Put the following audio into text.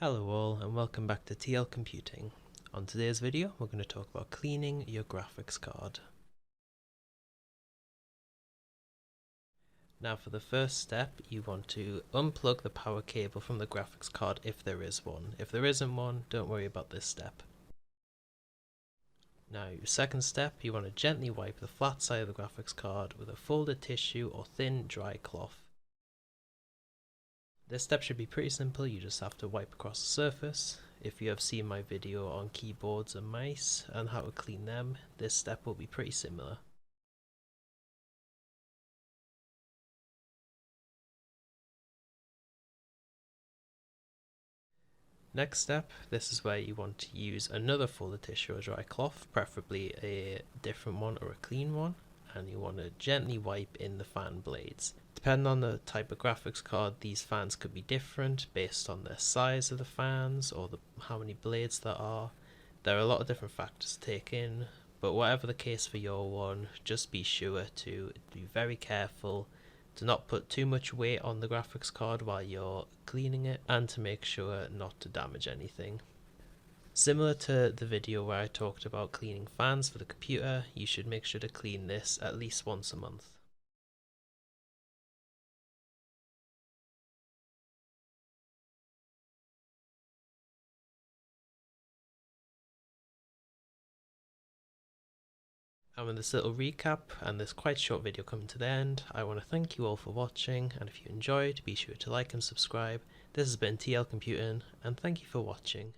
Hello all and welcome back to TLComputing. On today's video we're going to talk about cleaning your graphics card. Now for the first step you want to unplug the power cable from the graphics card if there is one. If there isn't one, don't worry about this step. Now your second step, you want to gently wipe the flat side of the graphics card with a folded tissue or thin dry cloth. This step should be pretty simple, you just have to wipe across the surface. If you have seen my video on keyboards and mice and how to clean them, this step will be pretty similar. Next step, this is where you want to use another folded tissue or dry cloth, preferably a different one or a clean one, and you want to gently wipe in the fan blades. Depending on the type of graphics card, these fans could be different based on the size of the fans or how many blades there are. There are a lot of different factors to take in, but whatever the case for your one, just be sure to be very careful to not put too much weight on the graphics card while you're cleaning it, and to make sure not to damage anything. Similar to the video where I talked about cleaning fans for the computer, you should make sure to clean this at least once a month. And with this little recap and this quite short video coming to the end, I want to thank you all for watching, and if you enjoyed, be sure to like and subscribe. This has been TL Computing, and thank you for watching.